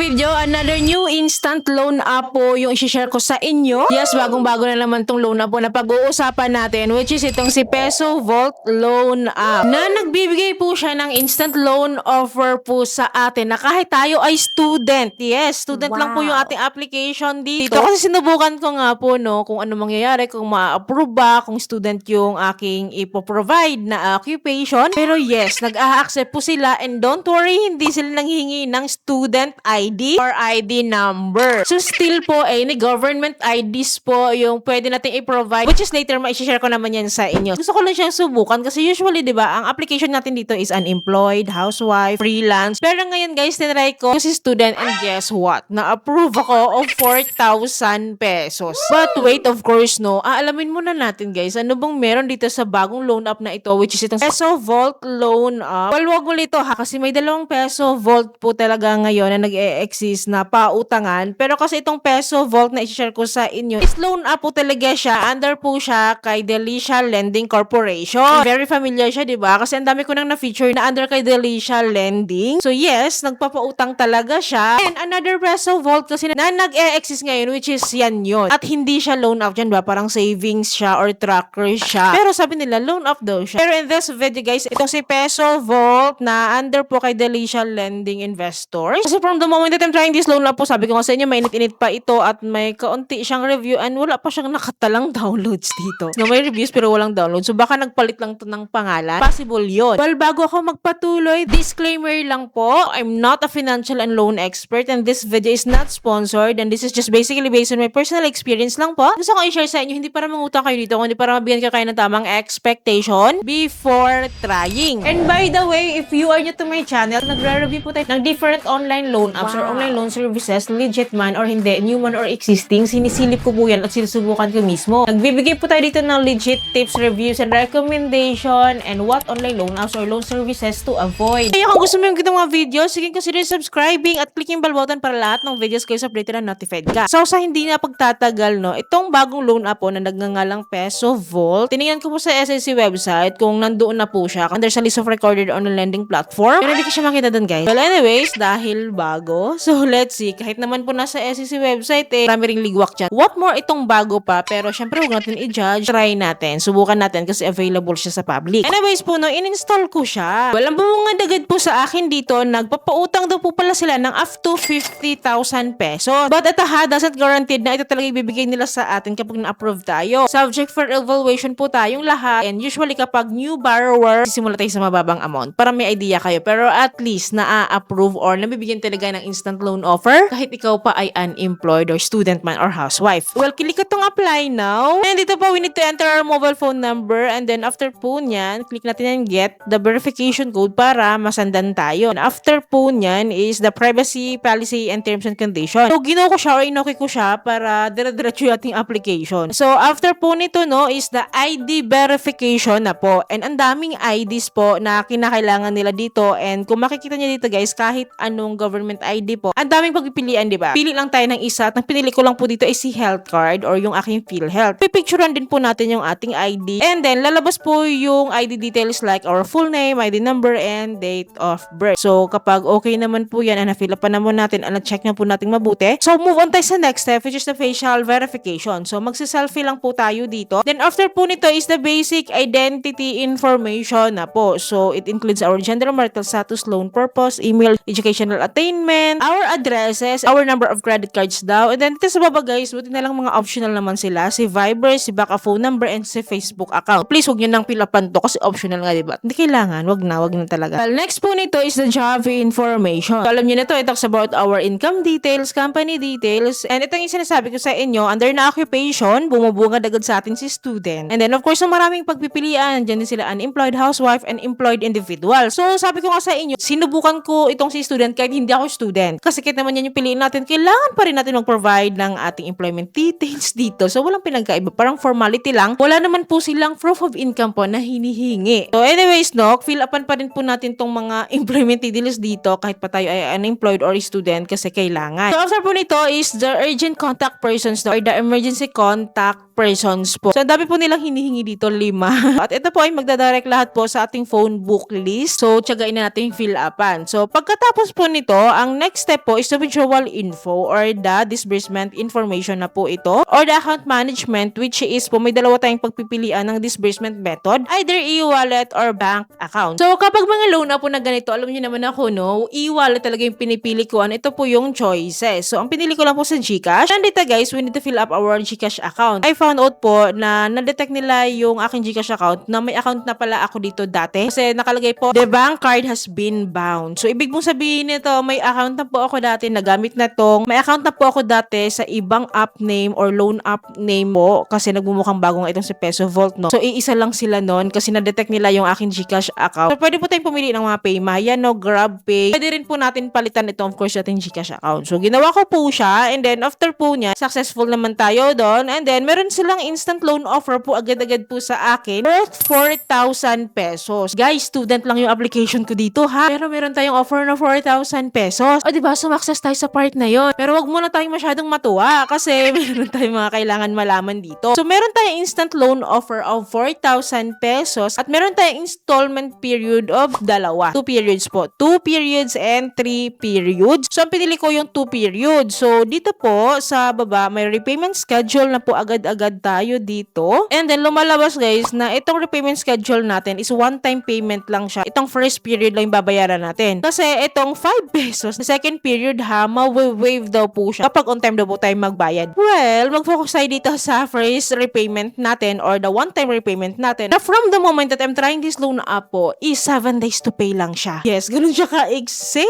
video, another new instant loan app po yung i-share ko sa inyo. Yes, bagong-bago na naman tong loan app po na pag-uusapan natin, which is itong si Peso Vault Loan App na nagbibigay po siya ng instant loan offer po sa atin na kahit tayo ay student. Yes, student lang po yung ating application dito. Kasi sinubukan ko nga po kung ano mangyayari, kung ma-approve ba, kung student yung aking ipoprovide na occupation. Pero yes, nag-a-accept po sila, and don't worry, hindi sila nanghihingi ng student ID or ID number. So still po any government IDs po yung pwede natin i-provide, which is later ma-share ko naman yan sa inyo. Gusto ko lang siyang subukan kasi usually, di ba, ang application natin dito is unemployed, housewife, freelance. Pero ngayon guys, tinry ko kasi student, and guess what? Na-approve ako of 4,000 pesos. But wait, of course, aalamin muna natin guys, ano bang meron dito sa bagong loan app na ito, which is itong Peso Vault Loan App. Well, wag mo nito ha, kasi may dalawang Peso Vault po talaga ngayon na nag-e-exist na pautangan. Pero kasi itong Peso Vault na i-share ko sa inyo is loan app po talaga siya. Under po siya kay Delicia Lending Corporation. Very familiar siya, di ba? Kasi ang dami ko nang na-feature na under kay Delicia Lending. So yes, nagpapautang talaga siya. And another Peso Vault kasi na nag-e-exist ngayon, which is yan yun. At hindi siya loan app dyan ba? Parang savings siya or tracker siya. Pero sabi nila, loan app daw siya. Pero in this video guys, itong si Peso Vault na under po kay Delicia Lending Investors. Kasi from the moment that I'm trying this loan app po, sabi ko nga sa inyo, mainit-init pa ito at may kaunti siyang review and wala pa siyang nakatalang downloads dito. No, may reviews pero walang download. So baka nagpalit lang to ng pangalan. Possible yun. Well, bago ako magpatuloy, disclaimer lang po, I'm not a financial and loan expert and this video is not sponsored and this is just basically based on my personal experience lang po. Gusto ko i-share sa inyo, hindi para mangutang kayo dito, kundi para mabigyan kayo ng tamang expectation before trying. And by the way, if you are new to my channel, nagre-review po tayo ng different online loan apps or online loan services, legit man or hindi, new man or existing, sinisilip ko po yan at sinusubukan ko mismo. Nagbibigay po tayo dito ng legit tips, reviews, and recommendation and what online loan apps or loan services to avoid. Kaya kung gusto mo yung mga videos, sige consider subscribing at click yung bell button para lahat ng videos kayo sa updated na notified ka. So sa hindi na pagtatagal, itong bagong loan app po na nagngangalang Peso Vault, tinignan ko po sa SSC website kung nandoon na po siya under sa list of recorded online lending platform. Pero hindi ko siya makita dun guys. Well anyways, dahil bago, so let's see. Kahit naman po nasa SEC website marami ring ligwak dyan. What more itong bago pa, pero syempre huwag natin i-judge. Try natin. Subukan natin kasi available siya sa public. Anyways po, in-install ko siya. Walang bumungad po sa akin dito. Nagpapautang daw po pala sila ng up to 50,000 pesos. But ito doesn't guaranteed na ito talaga ibibigay nila sa atin kapag na-approve tayo. Subject for evaluation po tayong lahat. And usually kapag new borrower, sisimula tayo sa mababang amount para may idea kayo. Pero at least na-approve or nabibigyan talaga ng instant loan offer kahit ikaw pa ay unemployed or student man or housewife. Well, click itong apply now. And dito po, we need to enter our mobile phone number and then after po nyan, click natin yung get the verification code para masandan tayo. And after po nyan is the privacy policy and terms and conditions. So, ginawa ko siya or inoki ko siya para dire-diretso yung ating application. So, after po nito is the ID verification na po. And ang daming IDs po na kinakailangan nila dito. And kung makikita niyo dito guys, kahit anong government ID po, ang daming pagpipilian, di ba? Pili lang tayo ng isa at ang pinili ko lang po dito is si health card or yung aking PhilHealth. Pipicturean din po natin yung ating ID and then lalabas po yung ID details like our full name, ID number, and date of birth. So kapag okay naman po yan, na-fill up pa naman natin, na-check na po natin mabuti. So move on tayo sa next step, which is the facial verification. So magsi-selfie lang po tayo dito. Then after po nito is the basic identity information na po. So it includes our gender, marital status, loan purpose, email, educational attainment, our addresses, our number of credit cards daw. And then ito sa baba guys, buti na lang mga optional naman sila. Si Viber, si baka phone number, and si Facebook account. Please huwag nyo nang pilapan to kasi optional nga, diba? Hindi kailangan, wag na talaga. Well, next po nito is the job information. So, alam nyo na to, it talks about our income details, company details, and ito yung sinasabi ko sa inyo, under na occupation, bumubungad agad sa atin si student. And then of course, maraming pagpipilian, dyan din sila unemployed housewife and employed individual. So, sabi ko nga sa inyo, sinubukan ko itong si student kahit hindi ako student. Kasi kahit naman yan yung piliin natin, kailangan pa rin natin mag-provide ng ating employment details dito. So, walang pinagkaiba. Parang formality lang. Wala naman po silang proof of income po na hinihingi. So, anyways, fill upan pa rin po natin tong mga employment details dito kahit pa tayo ay unemployed or student kasi kailangan. So, after po nito is the urgent contact persons or the emergency contact persons po. So, ang dami po nilang hinihingi dito, 5. At ito po ay magdadirect lahat po sa ating phone book list. So, tiyagain na natin fill upan. So, pagkatapos po nito, ang next step po is the withdrawal info or the disbursement information na po ito or the account management, which is po may dalawa tayong pagpipilian ng disbursement method, either e-wallet or bank account. So, kapag mga loan na po na ganito, alam niyo naman ako, no, e-wallet talaga yung pinipili ko. Ito po yung choices. So, ang pinili ko lang po sa GCash. And dito guys, we need to fill up our GCash account. I found out po na na-detect nila yung aking GCash account na may account na pala ako dito dati. Kasi nakalagay po, the bank card has been bound. So, ibig mong sabihin nito, may account na po ako dati, nagamit na tong, may account na po ako dati sa ibang app name or loan app name po kasi nagmumukhang bago nga itong si Peso Vault, no. So, iisa lang sila nun kasi na-detect nila yung aking GCash account. So, pwede po tayong pumili ng mga Paymaya, no, GrabPay. Pwede rin po natin palitan ito, of course, ating GCash account. So, ginawa ko po siya and then after po niya, successful naman tayo doon and then meron silang instant loan offer po agad-agad po sa akin worth 4,000 pesos. Guys, student lang yung application ko dito ha. Pero meron tayong offer na 4,000 pesos. O diba, sumakses tayo sa part na yon. Pero wag muna tayong masyadong matuwa kasi meron tayong mga kailangan malaman dito. So, meron tayong instant loan offer of 4,000 pesos at meron tayong installment period of 2 periods po. 2 periods and 3 periods. So, ang pinili ko yung 2 periods. So, dito po sa baba, may repayment schedule na po agad-agad tayo dito. And then, lumalabas guys na itong repayment schedule natin is one-time payment lang siya. Itong first period lang yung babayaran natin. Kasi itong 5 pesos, the second period ha, ma-waive daw po siya kapag on time daw po tayo magbayad. Well, mag-focus tayo dito sa first repayment natin or the one-time repayment natin na from the moment that I'm trying this loan app po is 7 days to pay lang siya. Yes, ganun siya ka-exe.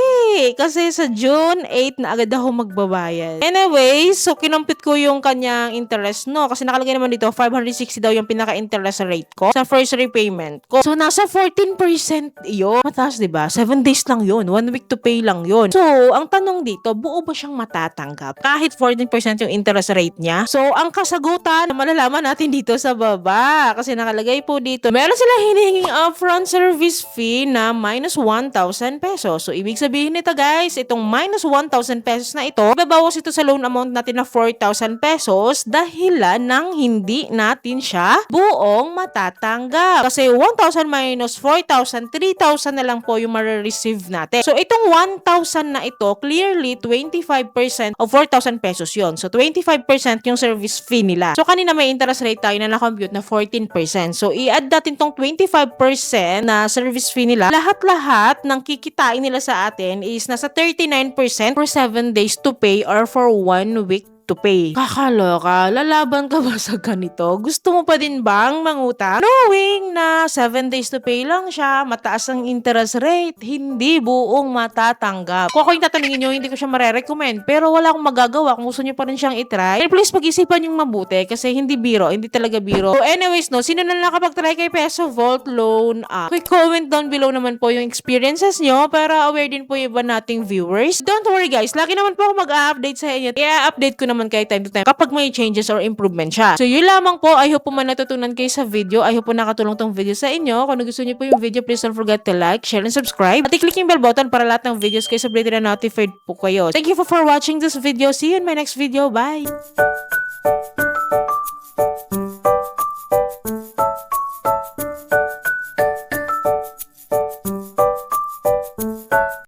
Kasi sa June 8 na agad ako magbabayad. Anyway, so kinumpit ko yung kanyang interest, no? Kasi nakalagay naman dito, 560 daw yung pinaka-interest rate ko sa first repayment ko. So, nasa 14% yun. Mataas, diba? 7 days lang yun. 1 week to pay lang yun. So, ang tanong dito, buo ba siyang matatanggap? Kahit 14% yung interest rate niya. So, ang kasagutan, malalaman natin dito sa baba. Kasi nakalagay po dito, meron sila hinihinging upfront service fee na minus 1,000 pesos. So, ibig sabihin nito guys, itong minus 1,000 pesos na ito, babawas ito sa loan amount natin na 4,000 pesos dahilan ng hindi natin siya buong matatanggap. Kasi 1,000 minus 4,000, 3,000 na lang po yung ma-receive natin. So, itong 1,000 na ito, clearly 25% of 4,000 pesos yon. So, 25% yung service fee nila. So, kanina may interest rate tayo na na-compute na 14%. So, i-add natin tong 25% na service fee nila. Lahat-lahat ng kikitain nila sa atin is nasa 39% for 7 days to pay or for 1 week to pay. Kakaloka, lalaban ka ba sa ganito? Gusto mo pa din bang mangutang? Knowing na 7 days to pay lang siya, mataas ang interest rate, hindi buong matatanggap. Kung ako yung tatanungin nyo, hindi ko siya marerecommend. Pero wala akong magagawa kung gusto nyo pa rin siyang itry. And please, pag-isipan yung mabuti kasi hindi biro, hindi talaga biro. So anyways, no, sino na nakapag-try kay Peso Vault Loan App? Quick comment down below naman po yung experiences nyo para aware din po yung iba nating viewers. Don't worry guys, lagi naman po ako mag-update sa inyo. I-update ko naman kayo time to time kapag may changes or improvement siya. So yun lamang po. I hope po man natutunan kayo sa video. I hope po nakatulong tong video sa inyo. Kung gusto niyo po yung video, please don't forget to like, share, and subscribe. At i-click yung bell button para lahat ng videos kayo sabay na notified po kayo. Thank you for watching this video. See you in my next video. Bye!